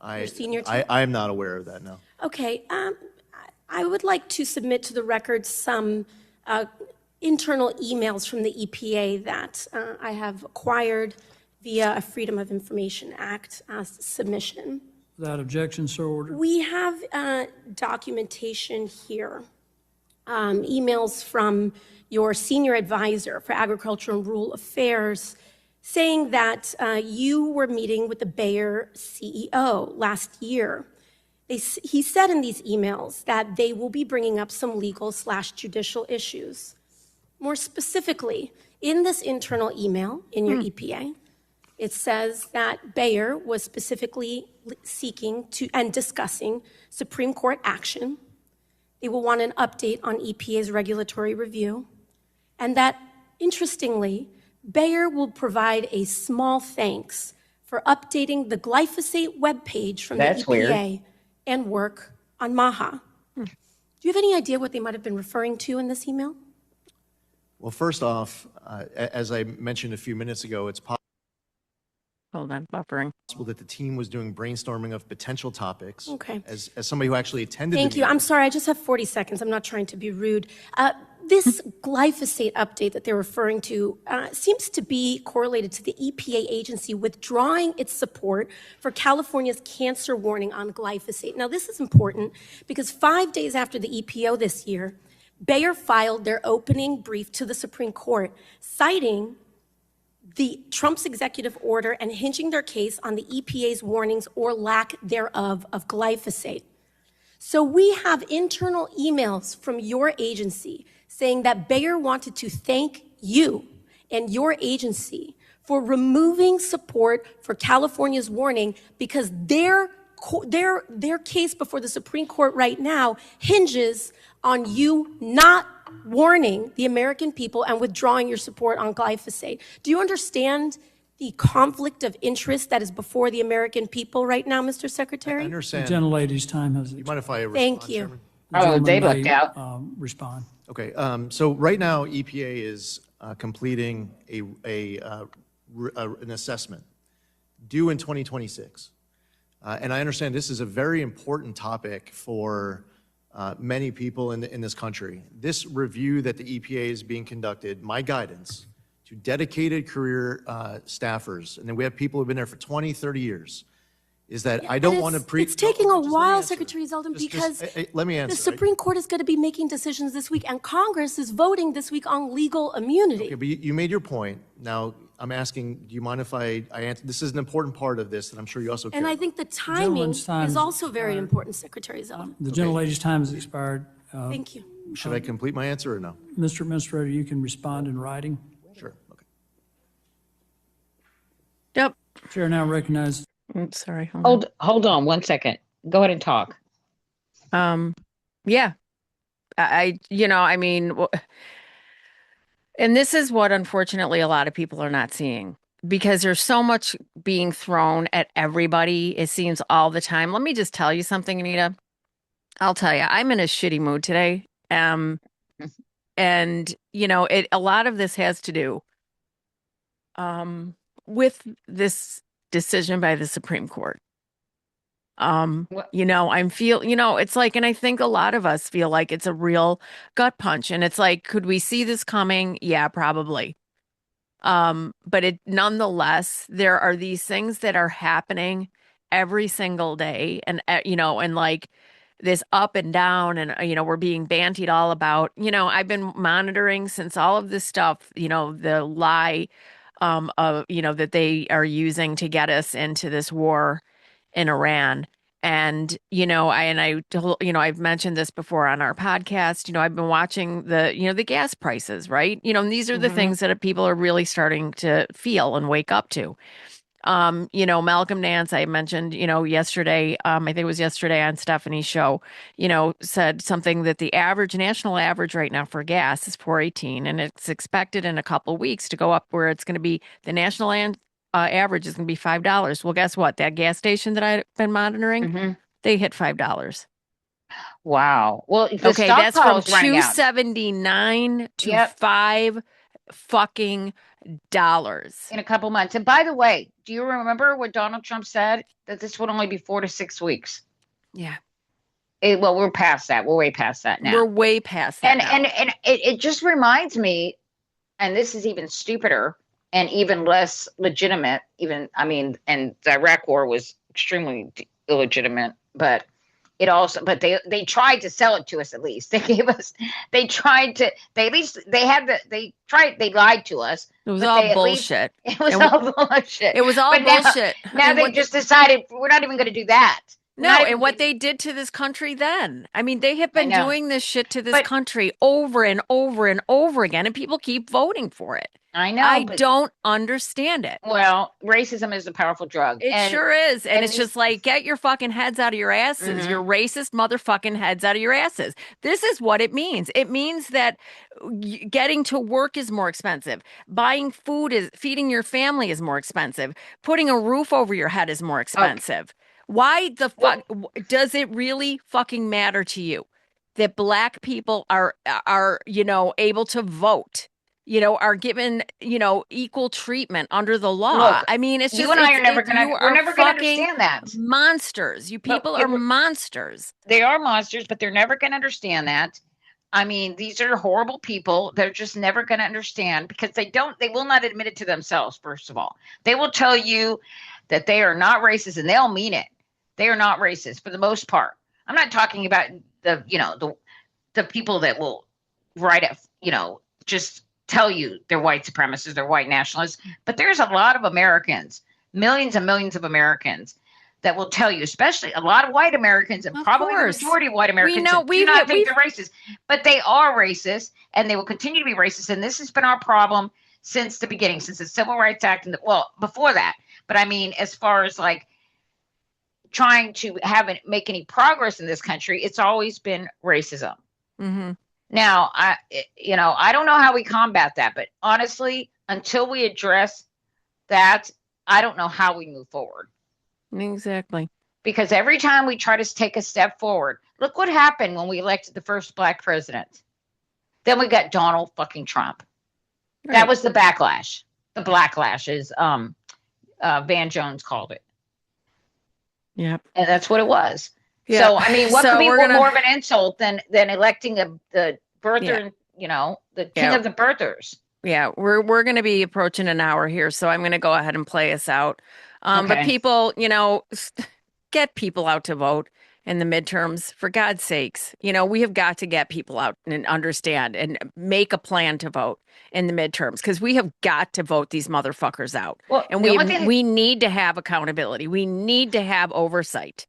Your senior team? I am not aware of that, no. Okay. I would like to submit to the record some internal emails from the EPA that I have acquired via a Freedom of Information Act submission. Without objection, so ordered. We have documentation here, emails from your senior advisor for Agriculture and Rural Affairs saying that you were meeting with the Bayer CEO last year. He said in these emails that they will be bringing up some legal/judicial issues. More specifically, in this internal email in your EPA, it says that Bayer was specifically seeking to and discussing Supreme Court action. They will want an update on EPA's regulatory review, and that, interestingly, Bayer will provide a small thanks for updating the glyphosate webpage from the EPA weird. and work on MAHA. Do you have any idea what they might have been referring to in this email? Well, first off, as I mentioned a few minutes ago, it's Hold on, buffering. possible that the team was doing brainstorming of potential topics. Okay. As somebody who actually attended Thank the you. meeting. I'm sorry, I just have 40 seconds. I'm not trying to be rude. This glyphosate update that they're referring to seems to be correlated to the EPA agency withdrawing its support for California's cancer warning on glyphosate. Now, this is important because 5 days after the EPO this year, Bayer filed their opening brief to the Supreme Court, citing Trump's executive order and hinging their case on the EPA's warnings or lack thereof of glyphosate. So we have internal emails from your agency saying that Bayer wanted to thank you and your agency for removing support for California's warning because their case before the Supreme Court right now hinges on you not warning the American people and withdrawing your support on glyphosate. Do you understand the conflict of interest that is before the American people right now, Mr. I Secretary? The understand. gentlelady's time has You expired. mind if I respond, Thank you. Chairman? The Oh, they gentleman looked may, out. Respond. Okay, so right now, EPA is completing an assessment due in 2026. And I understand this is a very important topic for many people in this country. This review that the EPA is being conducted, my guidance to dedicated career staffers, and then we have people who've been there for 20, 30 years, is that I don't want to It's taking a Just let me while, answer. Secretary Zeldin, Just- because let me the answer. Supreme Court is going to be making decisions this week, and Congress is voting this week on legal immunity. Okay, but you made your point. Now, I'm asking, do you mind if I answer? This is an important part of this that I'm sure you also care And I about. think the timing gentleman's time is has also very expired. important, Secretary Zeldin. The gentlelady's time has expired. Thank you. Should I complete my answer or no? Mr. Administrator, you can respond in writing. Sure, okay. Yep. Chair now recognizes Oops, sorry. Hold Hold on 1 second. Go ahead and talk. on. Yeah. I mean, and this is what unfortunately a lot of people are not seeing because there's so much being thrown at everybody. It seems all the time. Let me just tell you something, Anita. I'll tell you, I'm in a shitty mood today. And a lot of this has to do with this decision by the Supreme Court. It's like, and I think a lot of us feel like it's a real gut punch. And it's like, could we see this coming? Yeah, probably. But nonetheless, there are these things that are happening every single day, and like this up and down, and we're being bantied all about. I've been monitoring since all of this stuff. The lie that they are using to get us into this war in Iran. And, I've mentioned this before on our podcast, I've been watching the gas prices, right? And these are the things that people are really starting to feel and wake up to. Malcolm Nance, I mentioned, yesterday, I think it was yesterday on Stephanie's show, said something that the national average right now for gas is $4.18, and it's expected in a couple of weeks to go up where it's going to be the national average is going to be $5. Well, guess what? That gas station that I've been monitoring, they hit $5. Wow. Well, the Okay, that's from stockpiles running out. $2.79 to Yep. $5 fucking dollars. In a couple months. And by the way, do you remember what Donald Trump said? That this would only be 4 to 6 weeks. Yeah. Well, we're past that. We're way past that now. We're way past that and now. and it just reminds me, and this is even stupider and even less legitimate. And the Iraq War was extremely illegitimate, but it also, but they tried to sell it to us. At least they lied to us. It was all bullshit. It was all bullshit. It was all bullshit. Now they just decided we're not even going to do that. No, and what they did to this country then. I mean, they have been doing this shit to this country over and over and over again, and people keep voting for it. I know. I don't understand it. Well, racism is a powerful drug. It sure is. And it's just like, get your fucking heads out of your asses. Your racist motherfucking heads out of your asses. This is what it means. It means that getting to work is more expensive. Buying food feeding your family is more expensive. Putting a roof over your head is more expensive. Okay. Why the fuck does it really fucking matter to you that black people are able to vote? Are given, equal treatment under the law. Look, I mean, it's just, you and I are never going to understand that. Monsters. You people are monsters. They are monsters, but they're never going to understand that. I mean, these are horrible people. They're just never going to understand because they will not admit it to themselves. First of all, they will tell you that they are not racist and they'll mean it. They are not racist for the most part. I'm not talking about the people that will write it, just tell you they're white supremacists, they're white nationalists. But there's a lot of Americans, millions and millions of Americans that will tell you, especially a lot of white Americans and probably the majority of white Americans do not think they're racist. But they are racist and they will continue to be racist. And this has been our problem since the beginning, since the Civil Rights Act before that. But I mean, as far as like trying to make any progress in this country, it's always been racism. Mm-hmm. Now, I don't know how we combat that, but honestly, until we address that, I don't know how we move forward. Exactly. Because every time we try to take a step forward, look what happened when we elected the first black president. Then we got Donald fucking Trump. Right. That was the backlash. The blacklash, as Van Jones called it. Yep. And that's what it was. Yep. So, I mean, what could be more of an insult than electing the birther, the king of the birthers? Yeah, we're going to be approaching an hour here, so I'm going to go ahead and play us out. Okay. But people, get people out to vote in the midterms, for God's sakes. We have got to get people out and understand and make a plan to vote in the midterms because we have got to vote these motherfuckers out. Well, and we need to have accountability. We need to have oversight.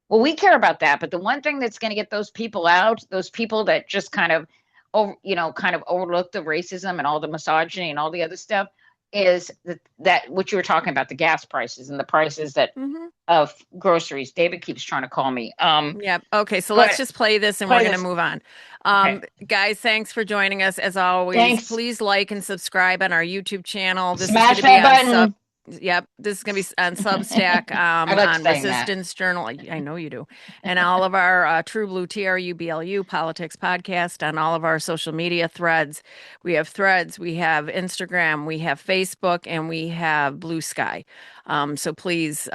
Well, we care about that, but the one thing that's going to get those people out, those people that just kind of overlook the racism and all the misogyny and all the other stuff, is that what you were talking about, the gas prices and the prices that of groceries. David keeps trying to call me. Yeah. Okay. So let's just play this and we're going to move on. Guys, thanks for joining us as always. Thanks. Please like and subscribe on our YouTube channel. Smash that button. Yep, this is going to be on Substack, on Resistance Journal. I know you do. And all of our True Blue, TRUBLU Politics podcast on all of our social media threads. We have Threads, we have Instagram, we have Facebook, and we have Blue Sky. So please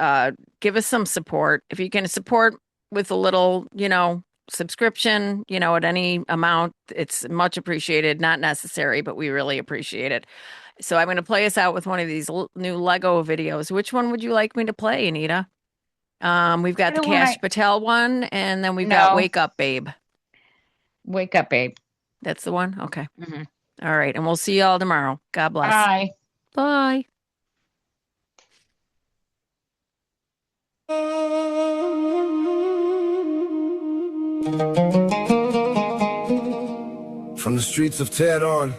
give us some support. If you can support with a little, subscription, at any amount, it's much appreciated. Not necessary, but we really appreciate it. So I'm going to play us out with one of these new Lego videos. Which one would you like me to play, Anita? We've got the Kash Patel one, and then we've got Wake Up, Babe. Wake Up, Babe. That's the one? Okay. Mm-hmm. All right. And we'll see you all tomorrow. God bless. Bye. Bye. From the streets of Tehran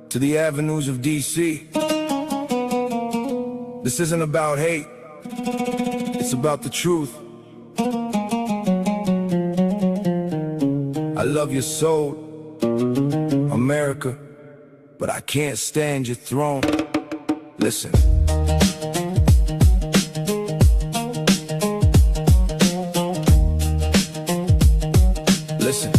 to the avenues of DC, this isn't about hate, it's about the truth. I love your soul, America, but I can't stand your throne. Listen. Listen.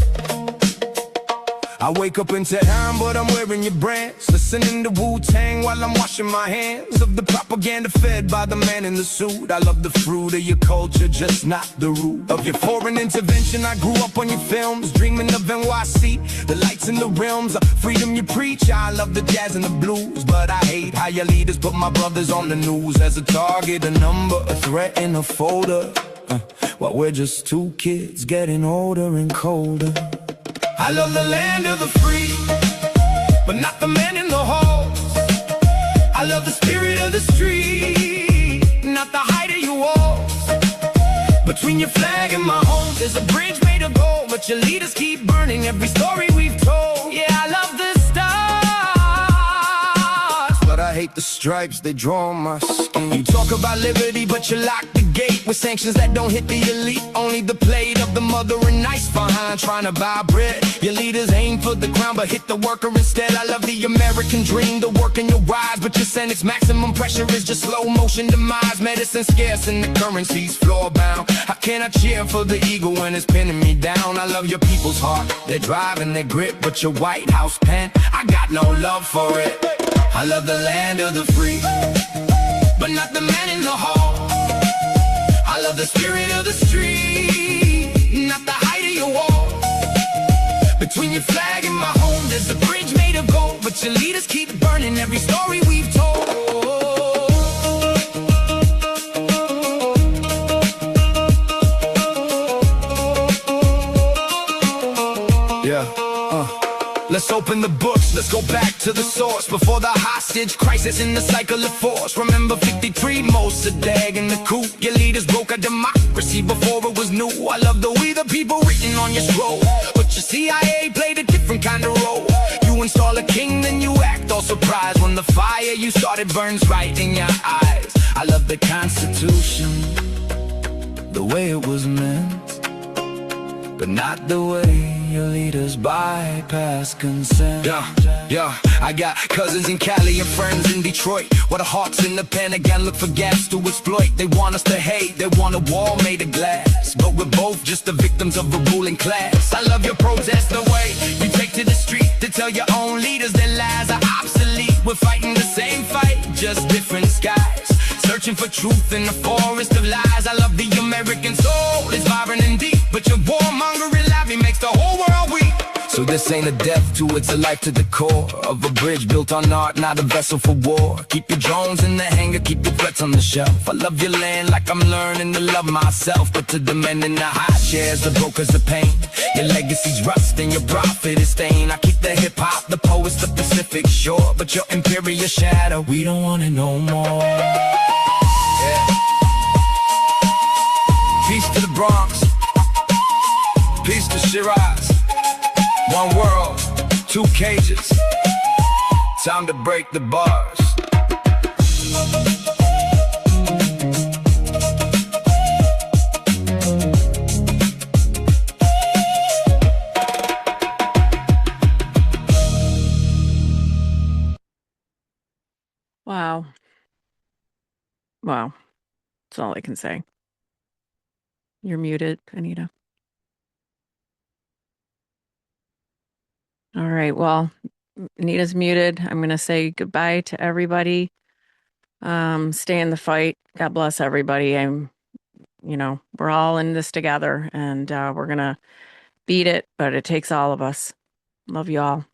I wake up in Tehran, but I'm wearing your brands. Listening to Wu-Tang while I'm washing my hands of the propaganda fed by the man in the suit. I love the fruit of your culture, just not the root of your foreign intervention. I grew up on your films, dreaming of NYC, the lights in the realms of freedom you preach. I love the jazz and the blues, but I hate how your leaders put my brothers on the news as a target, a number, a threat, and a folder. While we're just two kids getting older and colder. I love the land of the free, but not the man in the halls. I love the spirit of the street, not the height of your walls. Between your flag and my home, there's a bridge made of gold, but your leaders keep burning every story we've told. Yeah, I love the stars, but I hate the stripes they draw on my skin. You talk about liberty, but you lock the gate with sanctions that don't hit the elite. Only the plate of the mother and nice behind trying to buy bread. Your leaders aim for the crown, but hit the worker instead. I love the American dream, the work in your rise, but your sentence maximum pressure is just slow motion demise. Medicine scarce and the currency's floor bound. How can I cheer for the eagle when it's pinning me down? I love your people's heart, their drive and their grit, but your White House pen, I got no love for it. I love the land of the free, but not the man in the hall. I love the spirit of the street, not the height of your wall. Between your flag and my home, there's a bridge made of gold, but your leaders keep burning every story we've told. Yeah, let's open the books, let's go back to the source. Before the hostage crisis in the cycle of force. Remember 53, Mossadegh and the coup. Your leaders broke a democracy before it was new. I love the we the people written on your scroll, but your CIA played a different kind of role. You install a king, then you act all surprised when the fire you started burns right in your eyes. I love the Constitution, the way it was meant, but not the way your leaders bypass consent. Yeah, I got cousins in Cali and friends in Detroit, where the hearts in the Pentagon look for gaps to exploit. They want us to hate, they want a wall made of glass, but we're both just the victims of a ruling class. I love your protest, the way you take to the street to tell your own leaders their lies are obsolete. We're fighting the same fight, just different skies, searching for truth in the forest of lies. I love the American soul, it's vibrant and deep, but your warmongering lobby makes the whole world weak. So this ain't a death to, it's a life to the core of a bridge built on art, not a vessel for war. Keep your drones in the hangar, keep your threats on the shelf. I love your land like I'm learning to love myself, but to the men in the high chairs, the brokers of pain, your legacy's rust and your profit is stain. I keep the hip-hop, the poets, the Pacific shore, but your imperial shadow, we don't want it no more. Yeah. Peace to the Bronx, peace to Shiraz. One world, two cages, time to break the bars. Wow. Wow. That's all I can say. You're muted, Anita. All right. Well, Anita's muted. I'm going to say goodbye to everybody. Stay in the fight. God bless everybody. We're all in this together, and we're going to beat it, but it takes all of us. Love you all.